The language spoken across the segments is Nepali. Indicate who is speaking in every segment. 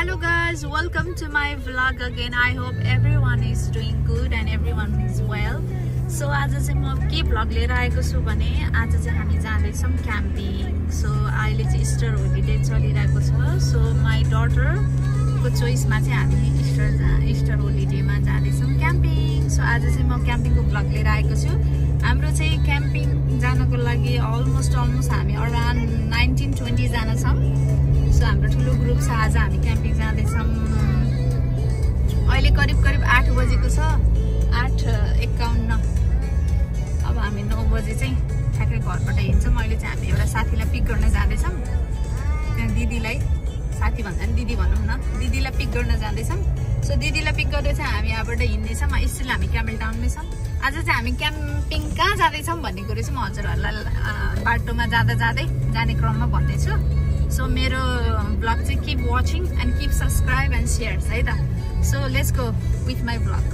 Speaker 1: Hello guys, welcome to my vlog again. I hope everyone is doing good and everyone is well. So आज चाहिँ म के vlog लिएर आएको छु भने आज चाहिँ हामी जाँदै छौं क्याम्पिङ. So अहिले चाहिँ इस्टर होलिडे चलिरहेको छ. So my daughter को चोइसमा चाहिँ हामी इस्टर होलिडेमा जाँदै छौं क्याम्पिङ. So आज चाहिँ म क्याम्पिङको vlog लिएर आएको छु. हाम्रो चाहिँ क्याम्पिङ जानको लागि अलमोस्ट हामी अराउन्ड 19-20 जना छौं. सो हाम्रो ठुलो ग्रुप छ. आज हामी क्याम्पिङ जाँदै छौं. अहिले करिब 8 बजेको छ. 8:51. अब हामी 9 बजे चाहिँ ठ्याक्कै घरबाट हिँड्छौं. अहिले चाहिँ हामी एउटा साथीलाई पिक गर्न जाँदै छौं. त्यहाँ दिदीलाई साथी भन्दा नि दिदी भनौं न, दिदीलाई पिक गर्न जाँदै छौं. सो दिदीलाई पिक गर्दै चाहिँ हामी यहाँबाट हिँड्दै छौं. स्टिल हामी क्यामेल टाउनमै छौं. आज चाहिँ हामी क्याम्पिङ कहाँ जाँदै छौं भन्ने कुरा चाहिँ म हजुरहरुलाई बाटोमा जाने क्रममा भन्दैछु. So मेरो vlog चाहिँ keep watching and keep subscribe and share है त. So let's go with my vlog.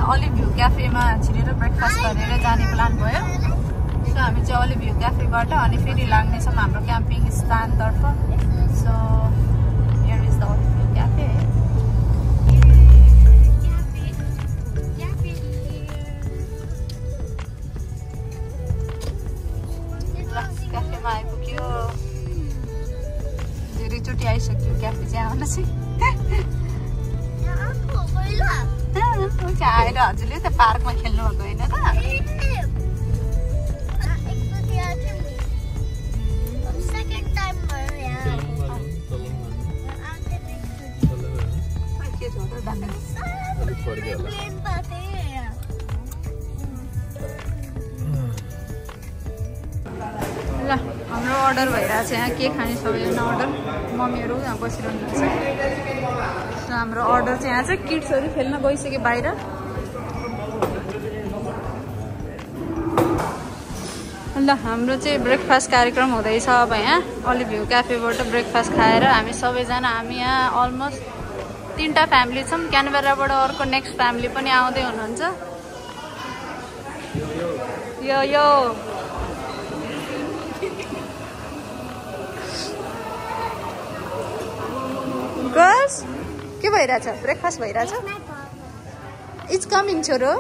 Speaker 1: Olive View क्याफेमा छिरेर ब्रेकफास्ट गरेर जाने प्लान भयो. सो हामी चाहिँ Olive View क्याफेबाट अनि फेरि लाग्ने छौं हाम्रो क्याम्पिङ स्थानतर्फ. So here is the Olive View cafe. क्याफेमा आइपुग्यो. धेरैचोटि आइसक्यो क्याफे चाहिँ आउन चाहिँ. आएर हजुरले त पार्कमा खेल्नु भएको हैन त? ल हाम्रो अर्डर भइरहेछ. यहाँ के खाने सबैजना अर्डर. मम्मीहरु यहाँ बसिरहनु भएको छ. हाम्रो अर्डर चाहिँ यहाँ चाहिँ किड्सहरु खेल्न गइसके बाहिर. ल हाम्रो चाहिँ ब्रेकफास्ट कार्यक्रम हुँदैछ अब यहाँ Olive View क्याफेबाट ब्रेकफास्ट खाएर हामी सबैजना यहाँ अलमोस्ट 3टा फ्यामिली छौं. क्यानबेराबाट अर्को नेक्स्ट फ्यामिली पनि आउँदै हुनुहुन्छ. यो गर्ल्स के भइराछ? ब्रेकफास्ट भइराछ. इट्स कमिङ छोरो.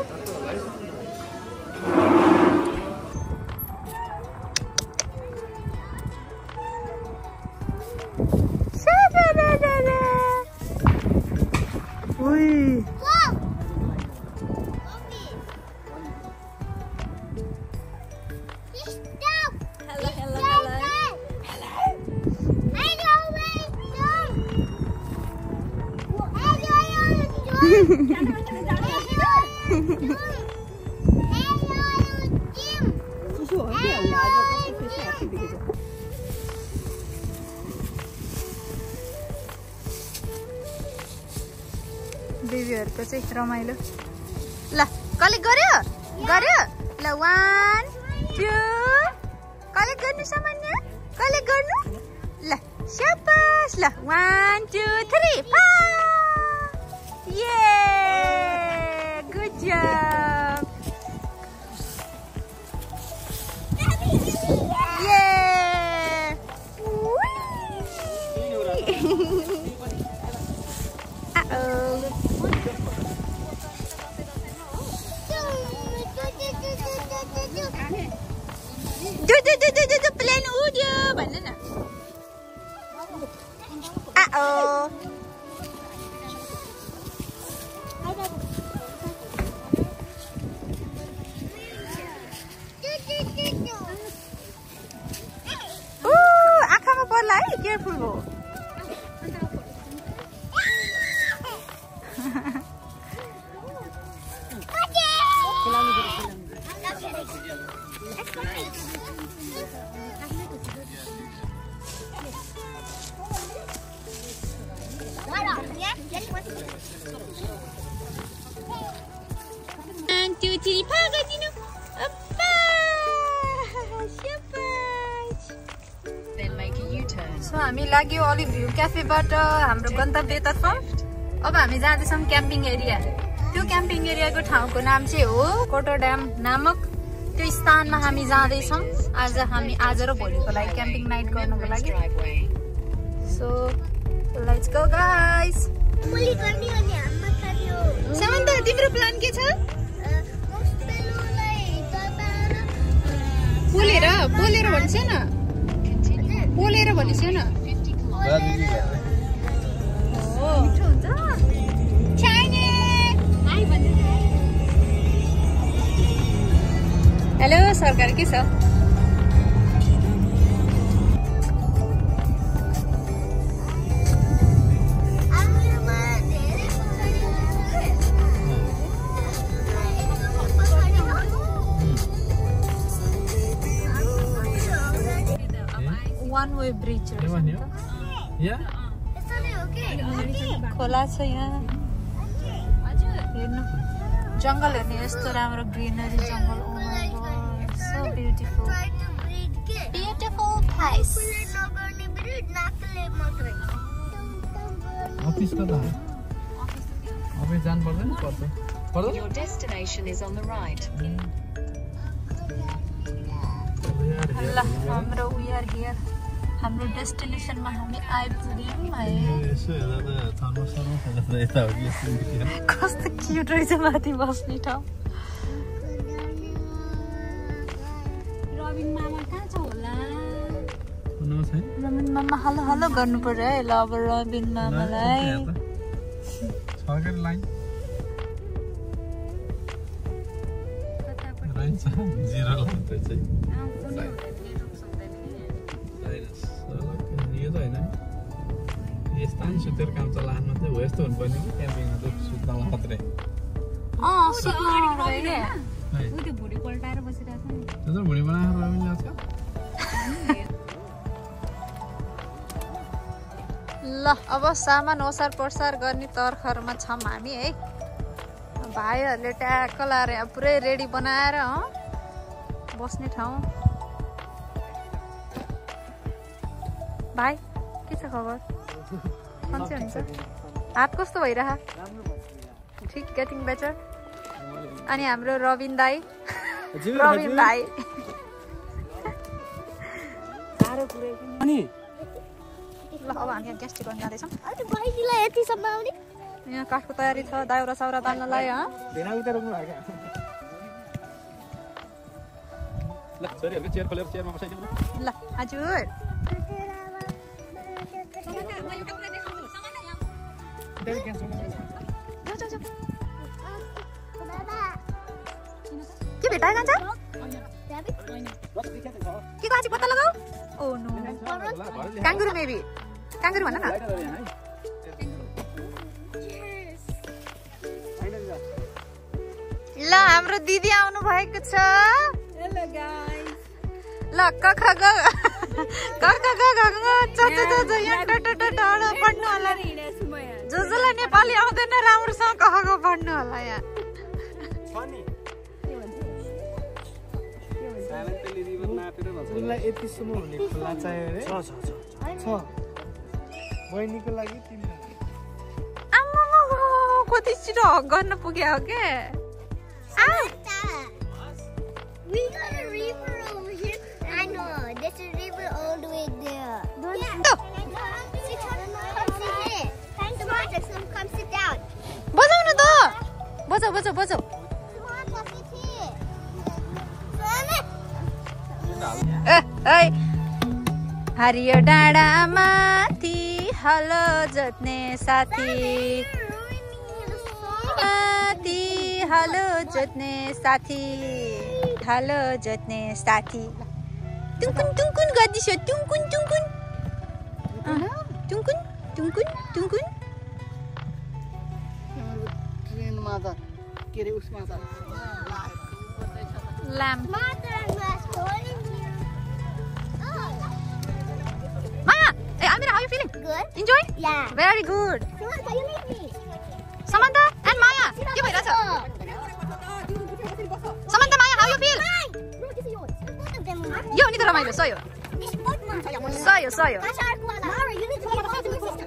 Speaker 1: बेबीहरुको चाहिँ रमाइलो. ल कलेक्ट गर्यो ल 1 2 कलेक्ट गर्नु सामान्य कलेक्ट गर्नु. ल शाबास. ल 1 2 3 ये गुड जॉब. ये Do plan udah mana nak? आँखामा पर्ला है. केयरफुल हो. Tuti, pagadinu. Appa! Shabash!
Speaker 2: Then make a U-turn.
Speaker 1: So हामी लाग्यो Olive View क्याफेबाट हाम्रो गन्तव्यतर्फ। अब हामी जाँदैछौँ क्याम्पिङ एरिया। त्यो क्याम्पिङ एरियाको ठाउँको नाम चाहिँ हो कोटोड्याम नामक त्यो स्थानमा हामी जाँदैछौँ। आज र भोलिको लागि क्याम्पिङ नाइट गर्नको लागि। So let's go guys. समन्ता तिम्रो प्लान के छ? पोलेर भन्छ न। पोलेर भन्छ न। हेलो सरकार के छ? One-way bridge.
Speaker 3: Yeah?
Speaker 1: खोला छ यहाँ। हेर्नु जंगल हेर्नु यस्तो राम्रो ग्रीनरी जंगल। Oh my god, so beautiful. Beautiful place.
Speaker 3: Office कता हो? Office जान पर्दैन पर्छ।
Speaker 2: Your destination is on the right.
Speaker 1: ल हाम्रो we are here. हाम्रो डेस्टिनेसनमा हामी आइपुग्यौँ है।
Speaker 3: यसो हेर्दा त थर्मोसर्मो हेर्दा यता हो कि यस्तो
Speaker 1: कस्तो क्युट रहेछ माथि बस्ने ठाउँ। रबिन मामा कहाँ छ होला? रबिन मामा हलो हलो गर्नु पर्यो है। ल अब रबिन मामालाई
Speaker 3: सरकारी लाइन छ जिरो लाइन त चाहिँ यो त होइन यस्ता नि सुतेर काम चलाउन मात्रै हो। यस्तो हुनुपर्ने कि क्याम्पिङमा त सुत्न मात्रै।
Speaker 1: सुत्नु त्यो भुँडी पल्टाएर बसिरहेको छ नि।
Speaker 3: त्यो त भुँडी बनाएर रबिन ल्याउँछ।
Speaker 1: ल अब सामान ओसार पर्सार गर्ने तर्खरमा छौँ हामी है। भाइहरूले ट्याक्क लाएर यहाँ पुरै रेडी बनाएर बस्ने ठाउँ। भाइ के छ खबर? कन्चे हुन्छ? हात कस्तो भइरह? ठिक गेटिङ बेटर। अनि हाम्रो रबिन दाई रबिन भाइ ल अब हामी ग्यास ठिक गर्न जाँदैछौँ। यहाँ काठको तयारी छ दाउरा साउरा बाल्नलाई। ल हजुर के भेटाइ जान्छ? के गाजी पत्ता लगाऊ? ओ नो काङ्गुरु मेबी काङ्गुरु भन न। ल हाम्रो दिदी आउनु भएको छ। Hello guys. ल कख ग कख ग च यहाँ टाढो पढ्नु होला। जसलाई नेपाली आउँदैन राम्रोसँग कख ग पढ्नु होला यहाँ।
Speaker 4: उसलाई यतिसम्म हुने खुला चाहियो रे। छ बहिनीको लागि तिमीलाई
Speaker 1: आम्मामा कति छिटो हक गर्न पुग्यो हो के?
Speaker 5: We got a river over here. I know. There's a river all the way there. Come sit down.
Speaker 1: बजाऊ न त। बजाऊ बजाऊ बजाऊ। हरियो डाँडा माथि हलो जोत्ने साथी माथि हलो जोत्ने साथी हलो जोत्ने साथी। टुङकुन टुङकुन गर्दैछ टुङकुन टुङकुन टुङकुन टुङकुन टुङकुन।
Speaker 4: ट्रेनमा त के रे उसमा त
Speaker 1: lamp. Amira, how are you feeling?
Speaker 5: Good.
Speaker 1: Enjoy?
Speaker 5: Yeah.
Speaker 1: Very good.
Speaker 5: Samantha, you make me.
Speaker 1: Samantha and Maya, के भइरहेछ? Samantha Maya, how you feel?
Speaker 5: No, this is yours. Both of them will.
Speaker 1: यो नि त रमाइलो सयो
Speaker 5: This is both mine.
Speaker 1: सयो सयो
Speaker 5: Mara, you need to give it to my sister.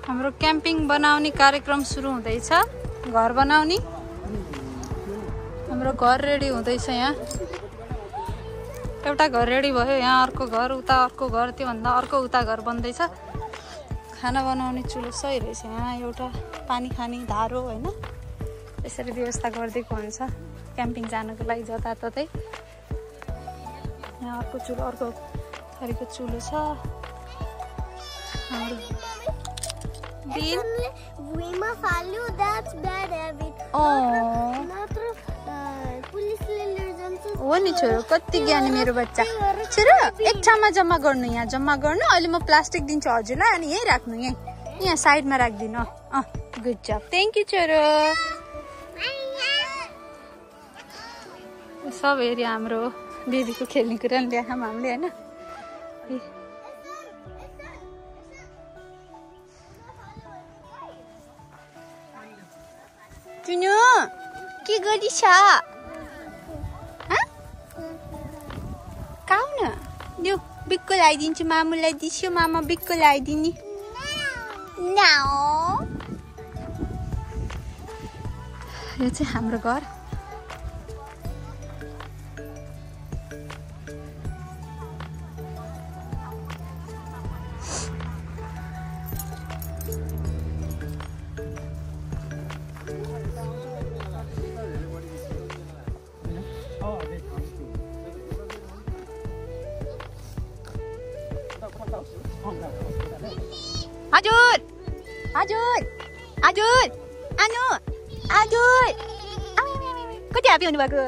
Speaker 1: हाम्रो क्याम्पिङ बनाउने कार्यक्रम सुरु हुँदैछ घर बनाउने हाम्रो घर रेडी हुँदैछ यहाँ एउटा घर रेडी भयो यहाँ अर्को घर उता अर्को घर त्योभन्दा अर्को उता घर बन्दैछ खाना बनाउने चुलो सही रहेछ यहाँ एउटा पानी खाने धारो हैन यसरी व्यवस्था गरिदिएको हुन्छ क्याम्पिङ जानको लागि जताततै यहाँ अर्को चुलो अर्को थरीको चुलो छ हाम्रो
Speaker 5: We must follow that's bad habit.
Speaker 1: हो नि छोरो कति ज्ञानी मेरो बच्चा छोरो एक ठाउँमा जम्मा गर्नु यहाँ जम्मा गर्नु अहिले म प्लास्टिक दिन्छु हजुरलाई अनि यही राख्नु यहाँ साइडमा राख्दिनु गुड जब थ्याङ्क यू छोरो सब एरिया हाम्रो बेबीको खेल्ने कुरा नि देखाऊँ हामीले हैन चुनु के गरिछ खाऊ न देऊ बिक्को लगाइदिन्छु मामुलाई दिस्यो मामा बिक्को लगाइदिने यो चाहिँ हाम्रो घर हजुर हजुर हजुर आनु हजुर कति ह्याप्पी हुनुभएको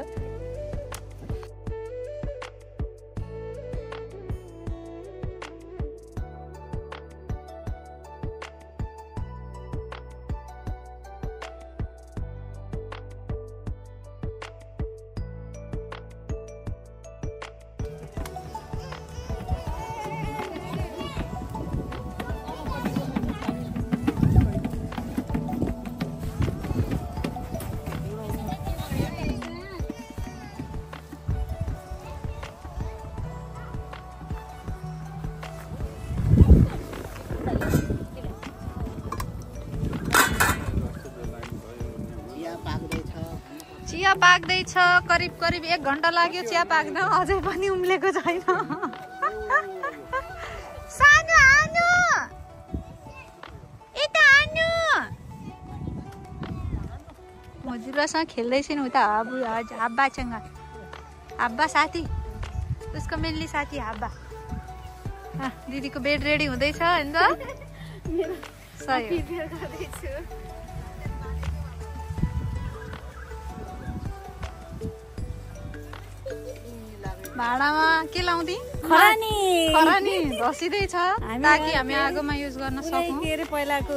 Speaker 1: चिया पाक्दैछ करिब करिब 1 घण्टा लाग्यो चिया पाक्न अझै पनि उम्लेको छैन सानो आनु यता आनु हजुरसँग खेल्दैछ नि उता हाब्बासँग हाब्बा साथी उसको मेन्ली साथी हाब्बा दिदीको बेड रेडी हुँदैछ हैन त सही भाडामा के लाउँदी खरानी धसिँदैछ ताकि हामी आगोमा युज गर्न सकौँ
Speaker 6: के अरे पहिलाको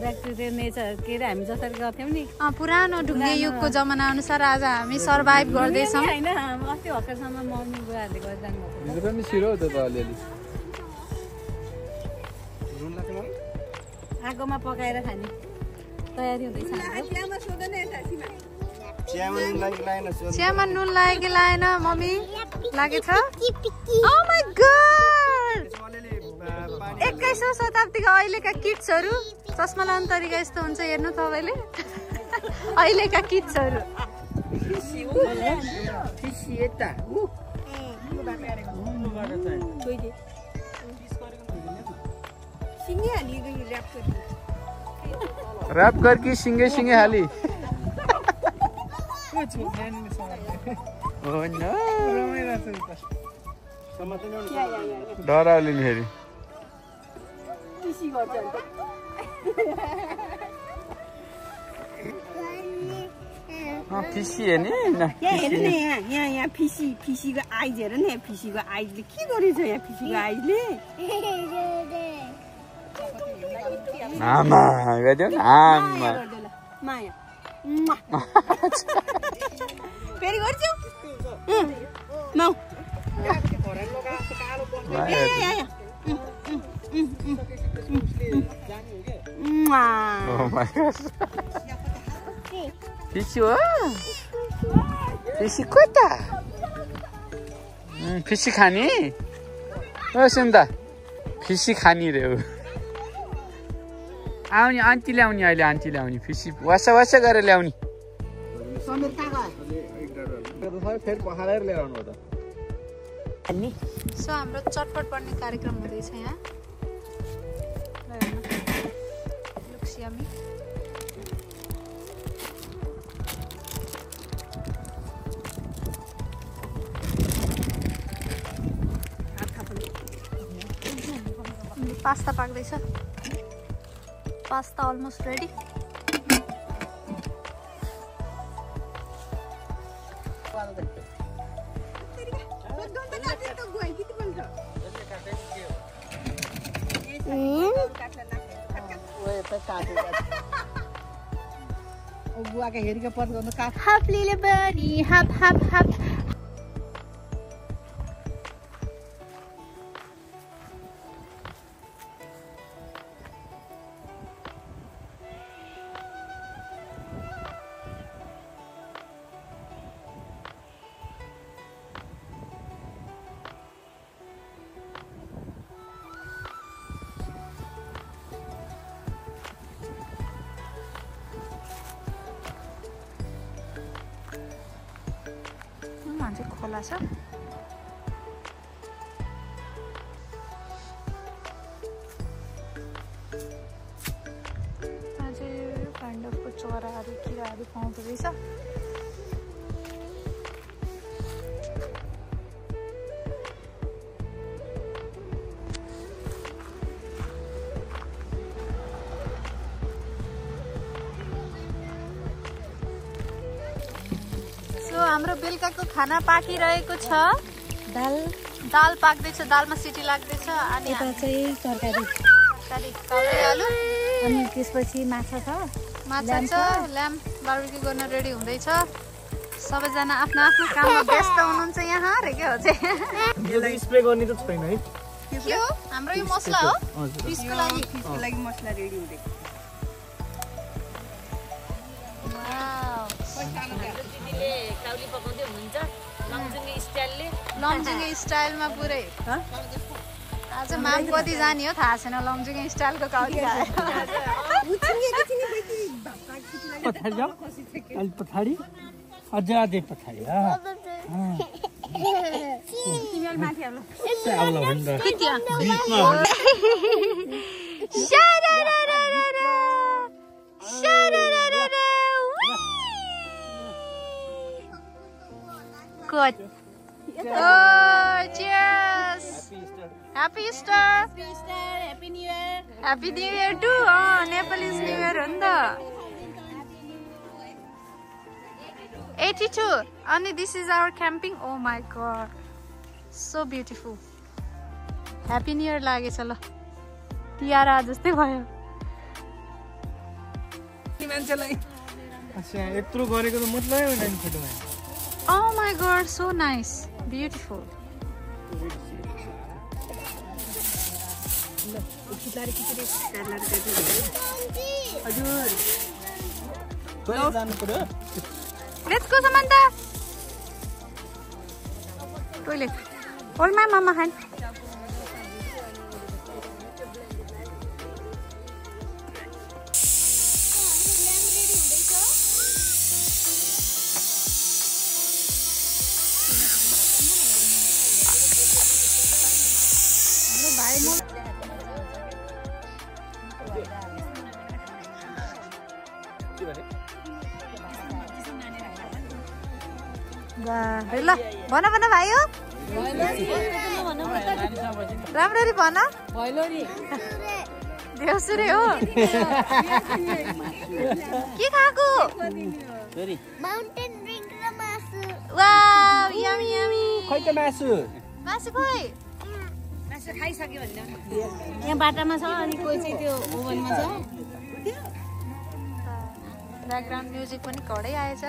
Speaker 6: ब्याक्टेरिया नेचर के अरे हामी जसरी गर्थ्यौँ नि
Speaker 1: पुरानो ढुङ्गे युगको जमाना अनुसार आज हामी सर्भाइभ गर्दैछौँ
Speaker 6: होइन अस्ति हक्करसम्म मम्मी बुवाहरूले गरिरहनु भएको
Speaker 3: पनि छिरो त अलिअलि
Speaker 6: आगोमा पकाएर खाने तयारी हुँदैछ
Speaker 1: चियामा नुन लाग्यो कि लागेन मम्मी लागेछ Oh my God! 21औं शताब्दीको अहिलेका किड्सहरू चस्मा लाउने तरिका यस्तो हुन्छ हेर्नु तपाईँले अहिलेका किड्सहरू
Speaker 3: ऱ्याप करकी सिंगे सिंगे हाली डराउली नि फेरि फिसी हेर्ने
Speaker 6: यहाँ हेर्नु न यहाँ फिसीको आइज हेर न यहाँ फिसीको आइजले के गरेछ यहाँ फिसीको आइजले
Speaker 3: आमा गरिदेऊ न आमा
Speaker 6: माया फेरि गर्छौ नौ
Speaker 3: Oh my gosh. Fishy हो? Fishy कता? Fishy खाने? ओ सुन्दा फिसी खानी रे हो आउने आन्टी ल्याउने अहिले आन्टी ल्याउने फिसी वासा वासा गरेर ल्याउने
Speaker 4: फेरि पखालेर लिएर आउनु हो त
Speaker 1: सो हाम्रो चटपट बन्ने कार्यक्रम हुँदैछ यहाँ लुक्स यम्मी पास्ता पाक्दैछ पास्ता अलमोस्ट रेडी
Speaker 4: बुवाका हेरीका पद गर्नु काट
Speaker 1: हप लिले बनी हप हप हप खोला छ अझै काण्डको चराहरू किराहरू पाउँदो रहेछ हाम्रो बेलुकाको खाना पाकिरहेको छ दाल पाक्दैछ दालमा सिटी लाग्दैछ अनि
Speaker 7: यता चाहिँ तरकारी
Speaker 1: काउरी आलु
Speaker 7: अनि त्यसपछि माछा छ
Speaker 1: ल्याम्प बार्बिक्यू गर्न रेडी हुँदैछ सबैजना आफ्नो आफ्नो काममा व्यस्त हुनुहुन्छ यहाँ रे के हो चाहिँ
Speaker 4: स्प्रे गर्ने त छैन है
Speaker 1: के हो हाम्रो यो मसला हो फिसको
Speaker 6: लागि मसला रेडी हुँदै
Speaker 7: काउली पकाउँदै हुनुहुन्छ
Speaker 1: लमजुङे स्टाइलमा पुरै आज माम कति जाने हो थाहा छैन लमजुङे स्टाइलको काउली
Speaker 4: पछाडि अझ अझै पछाडि
Speaker 1: Good. Oh, cheers! Happy Easter!
Speaker 6: Happy Easter! Happy New Year!
Speaker 1: Happy New Year too! Oh, Nepalese New Year on the 82. Only this is our camping. Oh my God, so beautiful. Happy New Year lage chalo. Tiara jastै भयो.
Speaker 4: मान्छेलाई अच्छा यत्रो गरेको त मतलबै होइन नि फोटोमा
Speaker 1: Oh my God, so nice, beautiful. Let's go, Samantha. Toilet. Hold my mama hand. ल भन भन भाइ हो राम्ररी भन देउसुरे हो के खाएको
Speaker 5: माउन्टेन ड्रिंक र मासु
Speaker 1: वाउ यमी यमी
Speaker 4: खै त मासु
Speaker 1: खोइ
Speaker 6: मासु खाइसक्यो भन्दा यहाँ बाटामा छ अनि कोही चाहिँ त्यो ओभनमा छ
Speaker 1: ब्याकग्राउन्ड म्युजिक पनि कडै आएछ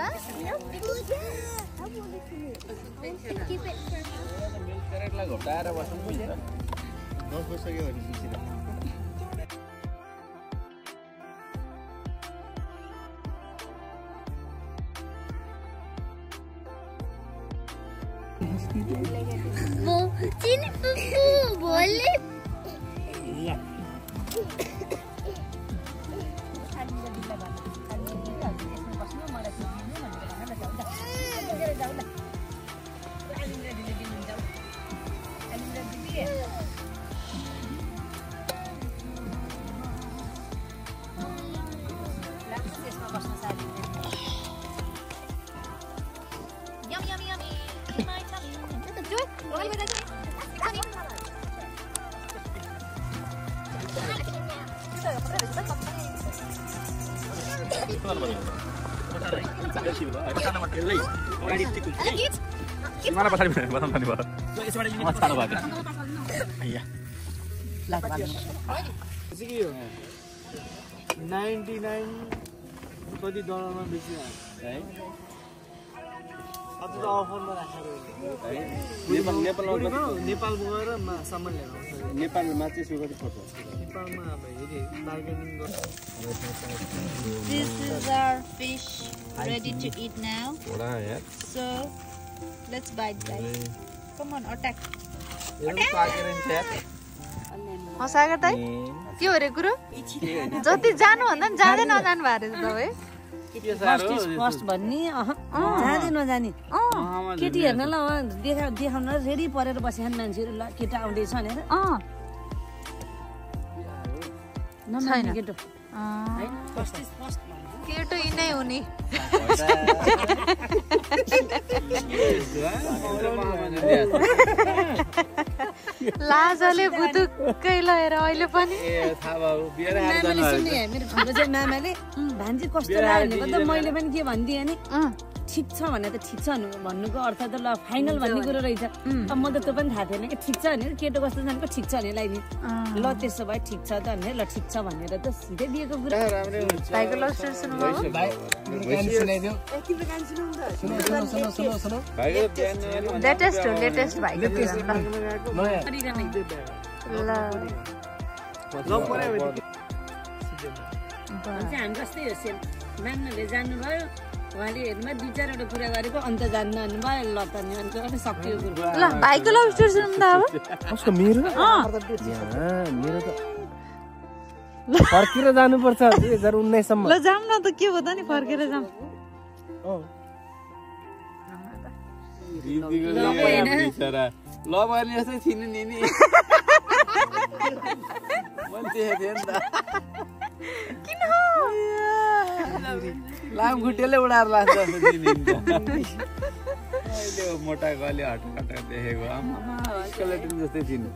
Speaker 5: चिनी पुप्पू बोले
Speaker 3: Mana pasal ni? Batam tadi bawa. Macam mana bawa? Iya. Lah.
Speaker 4: के हो 99 कति डलरमा बेचियो है अब त अफरमा राखेर है नेपाल गएर सामान ल्याएर आउँछ
Speaker 8: नेपालमा चाहिँ सुगो कति पर्छ
Speaker 4: नेपालमा अब हेरि बार्गेनिङ गर्छ
Speaker 1: This is our fish ready to eat now. So let's bite guys. Come on, attack. हँसाएको त के हो रे कुरो जति जानु भन्दा नि जाँदै नजानु भएको रहेछ तपाईँ
Speaker 7: फर्स्ट भन्ने जाँदै नजाने केटी हेर्न ल देखाउन रेडी परेर बसेका मान्छेहरू ल केटा आउँदैछ भनेर नमान्ने केटो
Speaker 1: केटो यिनै हो नि लाजले बुतुक्कै लगाएर अहिले पनि
Speaker 7: मेरो ठुलो चाहिँ मामाले भान्जी कस्तो लाग्यो भने त मैले पनि के भनिदिएँ नि ठिक छ भने त ठिक छ भन्नुको अर्थ त ल फाइनल भन्ने कुरो रहेछ अब म त त्यो पनि थाहा थिएन कि ठिक छ भने केटो कस्तो जानेको ठिक छ भने लगाइदिएँ ल त्यसो भए ठिक छ त भने ल ठिक छ भनेर त सिधै दिएको कुरा
Speaker 1: भाइको लभ स्टोरी सुन्नुभयो लेटेस्ट भाइको
Speaker 7: हामी जस्तै हो सेम माग्नले जान्नुभयो उहाँले हेर्नुमा 2-4 कुरा गरेको अन्त जान्न भन्नुभयो ल त नि अन्त सक्यो
Speaker 1: ल भाइको लभ स्टोरी सुन्नु त अब
Speaker 4: कसको मेरो मेरो त फर्केर जानुपर्छ 2019 सम्म
Speaker 1: ल जाम न त के हो त नि फर्केर जाम
Speaker 8: ल भने जस्तै थिएन नि नि मान्छे थिए नि त
Speaker 1: किन
Speaker 8: लामखुट्टेले उडाएर लान्छ अहिले मोटा गले हटकट देखेको आमा स्केलेटन जस्तै थिइनु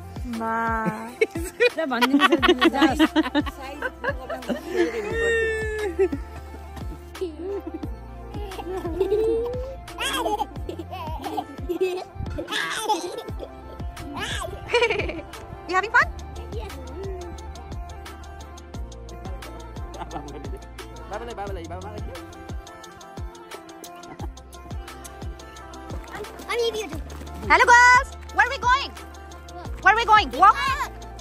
Speaker 1: You having fun? Hello girls, where are we going? Where are we going? Walk?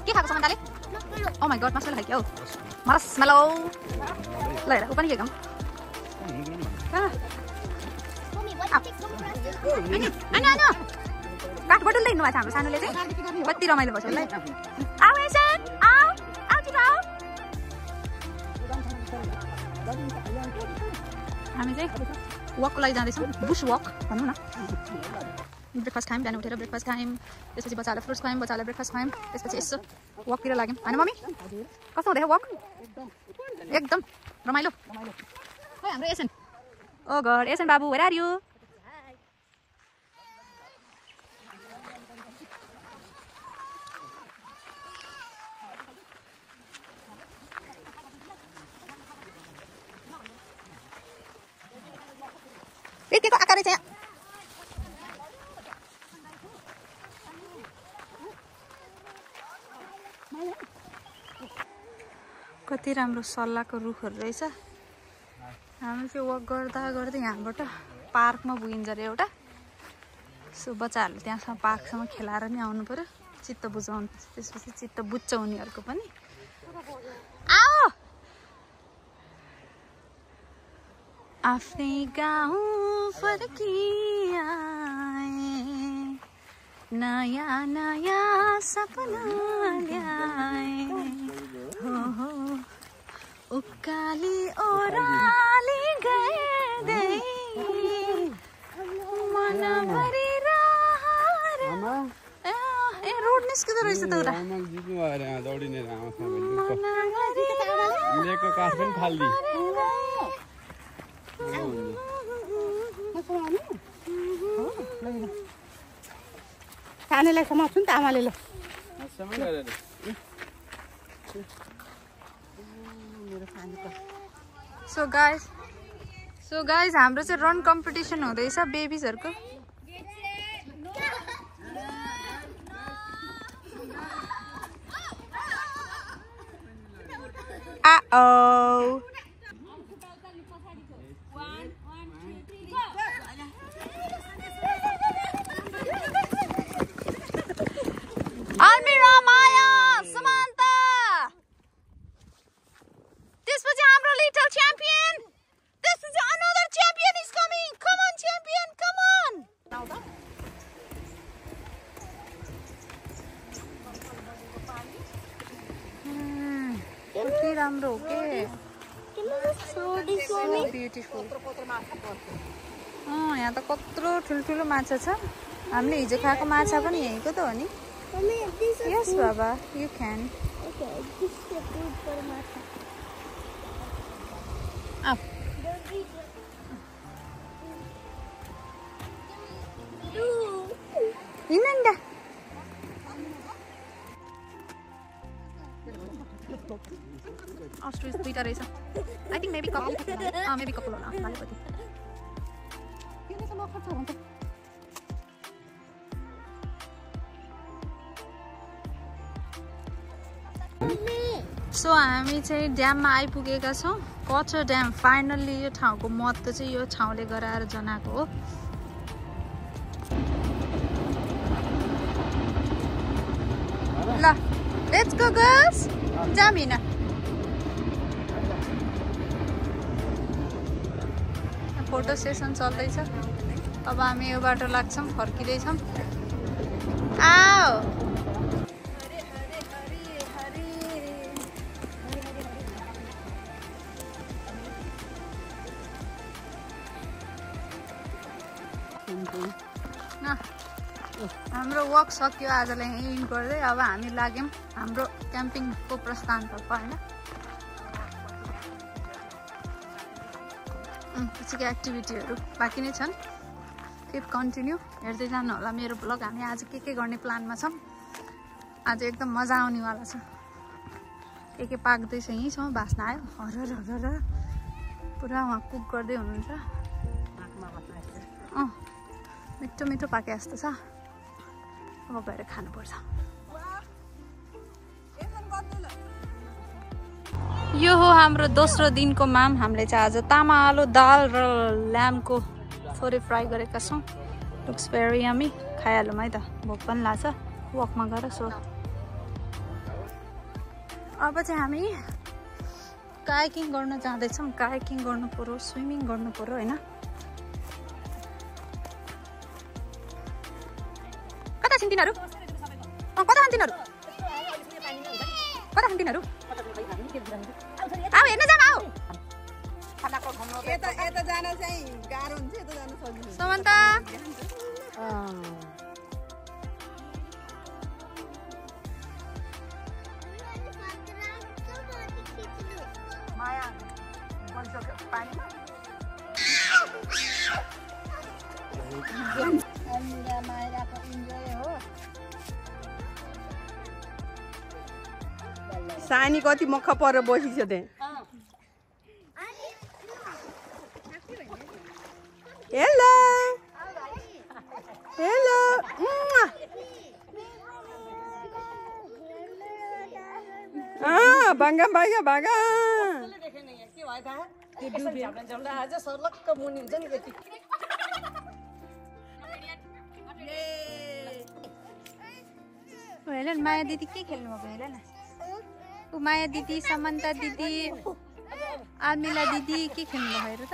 Speaker 1: के खाएको सामान दाले? Oh my god, मासुले खायो. Marshmallow. ल हेर, उ पनि के खाऊ? अनि काठ बटुल्दै हिँड्नु भएको छ हाम्रो सानोले चाहिँ कति रमाइलो भयो ल आऊ एसन आऊ आऊ छिटो आऊ हामी चाहिँ वकको लागि जाँदैछौँ बुश वक भनौँ न ब्रेकफास्ट खायौँ बिहान उठेर ब्रेकफास्ट खायौँ त्यसपछि बच्चालाई फ्रुट्स खायौँ बच्चालाई ब्रेकफास्ट खायौँ त्यसपछि यसो वकतिर लाग्यौँ होइन मम्मी कस्तो हुँदैछ वक एकदम रमाइलो खै हाम्रो एसन ओ गड एसन बाबु वेयर आर यु के को आकार चाहिँ कति राम्रो सल्लाहको रुखहरू रहेछ हामी चाहिँ वक गर्दा गर्दै यहाँबाट पार्कमा पुगिन्छ अरे एउटा सो बच्चाहरूले त्यहाँसम्म पार्कसम्म खेलाएर नि आउनु पर्यो चित्त बुझाउनु त्यसपछि चित्त बुझ्छ उनीहरूको पनि आओ आफ्नै गाउँ फर्किआए नयाँ नयाँ सपना ल्याए हो उकाली ओराली गए मनभरि ए रोड निस्किँदो रहेछ त उता
Speaker 8: दौडिने लेको काठ पनि फाल्दी
Speaker 6: सानैलाई समाउँछु नि त आमाले ल
Speaker 1: सो गाइज हाम्रो चाहिँ रन कम्पिटिसन हुँदैछ बेबिजहरुको Almira, Maya, Samantha. This was our little champion. This is another champion is coming. Come on, champion, come on. Okay, राम्रो के
Speaker 5: So
Speaker 1: beautiful. यहाँ त कत्रो ठुल्ठुलो माछा छ हामीले हिजो खाएको माछा पनि यहीँको त हो नि Yes, Baba, you can.
Speaker 5: Okay, this is the food for Martha.
Speaker 1: Up. Inanda. Ostrich duita रहेछ. I think maybe couple. Maybe couple होला. मालिपति. सो हामी चाहिँ ड्याममा आइपुगेका छौँ कचर ड्याम फाइनल्ली यो ठाउँको महत्त्व चाहिँ यो ठाउँले गराएर जनाएको हो ल लेट्स गो गर्ल्स जामिना फोटो सेसन चल्दैछ अब हामी यो बाटो लाग्छौँ फर्किँदैछौँ आओ हाम्रो वक सक्यो आजलाई यहीँ गर्दै अब हामी लाग्यौँ हाम्रो क्याम्पिङको प्रस्थानतर्फ होइन पछिको एक्टिभिटीहरू बाँकी नै छन् किप कन्टिन्यू हेर्दै जानु होला मेरो ब्लग हामी आज के गर्ने प्लानमा छौँ आज एकदम मजा आउनेवाला छ के पाक्दैछ यहीँ छौँ बास्न आयो हरर हरर पुरा उहाँ कुक गर्दै हुनुहुन्छ मिठो मिठो पाके जस्तो छ अब गएर खानुपर्छ यो हो हाम्रो दोस्रो दिनको माम हामीले चाहिँ आज तामा आलु दाल र ल्याम्पको थोरै फ्राई गरेका छौँ लुक्स भेरी यमी खाइहालौँ है त भोक पनि लाग्छ वकमा गएर सो अब चाहिँ हामी कायाकिङ गर्न जाँदैछौँ कायाकिङ गर्नु पर्यो स्विमिङ गर्नु पर्यो होइन कता छिन् तिनीहरू कता खान् तिनीहरू कता खान् तिनीहरू आऊ हेर्न जान आऊ
Speaker 6: यता जान चाहिँ गाह्रो हुन्छ यता जान सजिलो
Speaker 1: समन्ता माया बन्चोको पानीमा मायाको इन्जोय हो
Speaker 6: सानी कति मख परेर बसिछ त्यहाँ हेलो हेलो भागा भागा भागा
Speaker 1: हेर माया दिदी के खेल्नु भएको हेर न ऊ माया दिदी समन्ता दिदी आर्मिला दिदी के खेल्नु भएको हेर त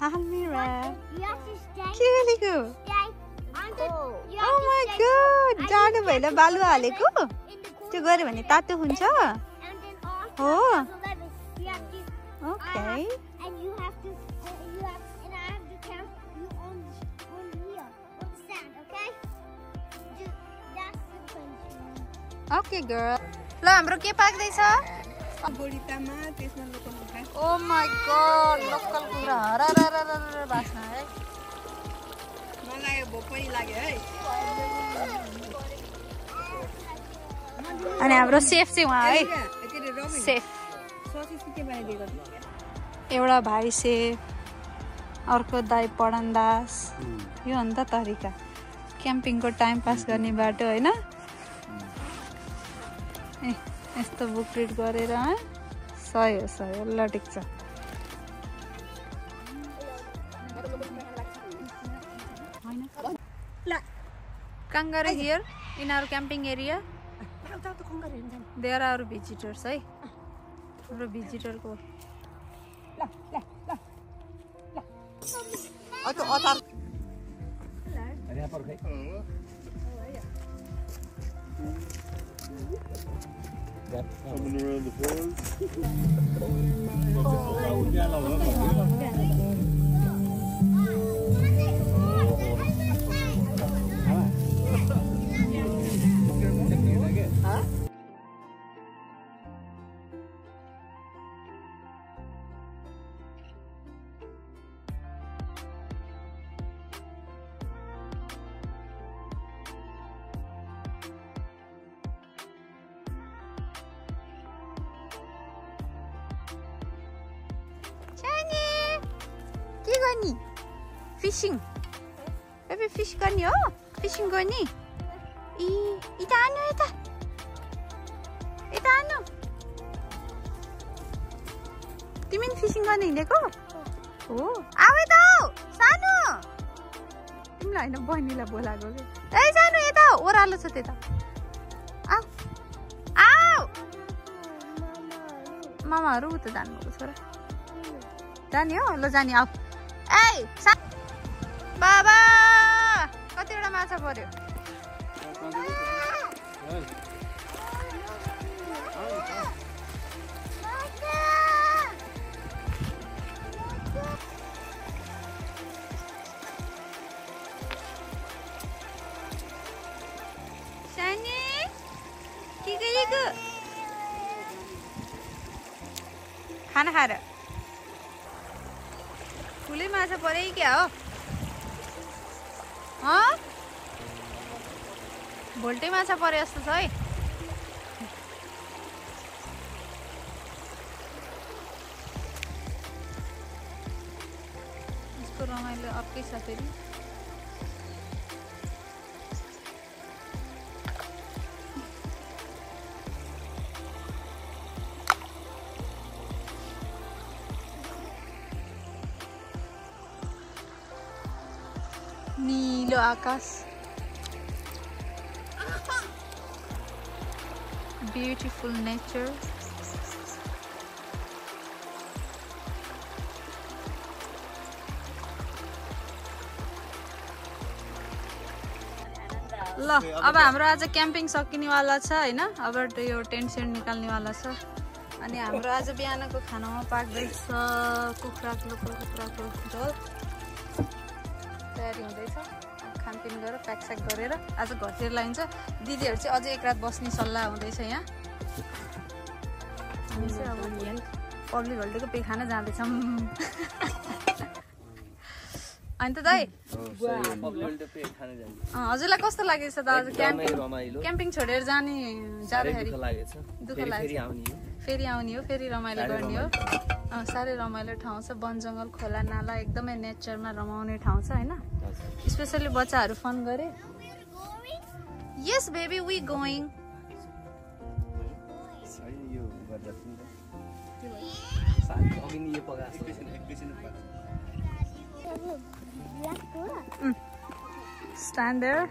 Speaker 1: Almira.
Speaker 5: You have to stay.
Speaker 1: के गरेको?
Speaker 5: Stay. You have
Speaker 1: Oh
Speaker 5: to
Speaker 1: my
Speaker 5: stay.
Speaker 1: god. जाडो भएर बालुवा हालेको?
Speaker 5: In the cool
Speaker 1: त्यो गरे भने तातो हुन्छ?
Speaker 5: and then after
Speaker 1: Oh.
Speaker 5: 11, you have to.
Speaker 1: Okay.
Speaker 5: And you have to. And I have to count you on here on the sand. Okay? That's the punishment.
Speaker 1: Okay girl. ल हाम्रो के पाक्दैछ?
Speaker 6: बोडितामा त्यसमा लोकल कुखुरा
Speaker 1: Oh my god. लोकल कुखुरा हरररररर बास्ना है.
Speaker 6: मलाई यो भोक पनि लाग्यो है
Speaker 1: अनि हाम्रो सेफ चाहिँ उहाँ है.
Speaker 6: के अरे रवि
Speaker 1: सेफ.
Speaker 6: ससेज के बनाइदिएको
Speaker 1: एउटा भाइ सेफ, अर्को दाइ पढनदास. यो हो नि त तरिका क्याम्पिङको टाइम पास गर्ने बाटो होइन. ए यस्तो बुक रिड गरेर सही हो ल ठिक छ. Kangaroo here in our camping area. There are our visitors है. हाम्रो visitor को
Speaker 8: Coming around the forest.
Speaker 1: के गर्ने? फिशिङ. बेबी फिश गर्ने हो? फिशिङ गर्ने? यता आनु यता. यता आनु. तिमी नि फिशिङ गर्न हिँडेको? हो. आऊ यता आऊ. सानो. तिमीलाई हैन बहिनीलाई बोलाएको के. ए सानो यता ओरालो छ त्यता. आऊ. आऊ. मामाहरु उता जानुभएको छोरा. जाने हो? ल जाने आऊ. ए बाबा कतिवटा माछा पर्यो? सानी के गरेको? खाना खाएर ठुलै माछा परे क्या हो? भोल्टे माछा परे जस्तो छ है. यसको रमाइलो अर्कै छ फेरि. नीलो आकाश. Beautiful nature. ल अब हाम्रो आज क्याम्पिङ सकिनेवाला छ होइन अब यो टेन्ट सेन्ट निकाल्नेवाला छ अनि हाम्रो आज बिहानको खानामा पाक्दैछ लोकल कुखुराको झोल तयारी हुँदैछ खानपिन गरेर प्याकस्याक गरेर आज घरतिर लाइन्छ दिदीहरू चाहिँ अझै एक रात बस्ने सल्लाह हुँदैछ यहाँ हामी चाहिँ अब पब्लिक होल्डेको पे खान जाँदैछौँ अनि त दाइ हजुरलाई कस्तो लागेछ त आज क्याम्पिङ छोडेर जाँदाखेरि दुःख लाग्छ फेरि आउने हो फेरि रमाइलो गर्ने हो साह्रै रमाइलो ठाउँ छ वन जङ्गल खोला नाला एकदमै नेचरमा रमाउने ठाउँ छ होइन स्पेसली बच्चाहरू फन गरे yes baby we going Stand there.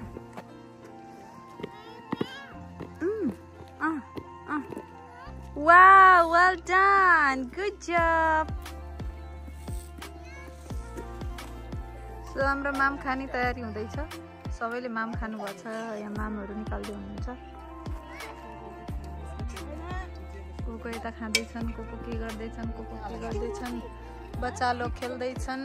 Speaker 1: Wow, well done. Good job. So हाम्रो माम खाने तयारी हुँदैछ सबैले माम खानु भएको छ यहाँ मामहरू निकाल्दै हुनुहुन्छ को यता खाँदैछन् को के गर्दैछन् को के गर्दैछन् बच्चा लोग खेल्दैछन्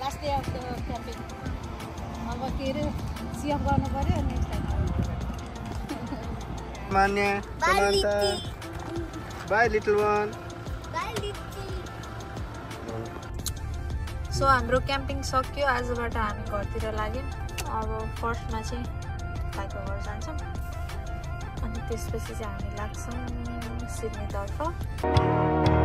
Speaker 7: last day of the camping अब के अरे सिएफ गर्नु पर्यो नेक्स्ट टाइम
Speaker 4: मान्या समान्ता बाई लिटल वान
Speaker 1: सो हाम्रो क्याम्पिङ सक्यो आजबाट हामी घरतिर लाग्यौँ अब फर्स्टमा चाहिँ भाइको घर जान्छौँ अनि त्यसपछि चाहिँ हामी लाग्छौँ सिडनीतर्फ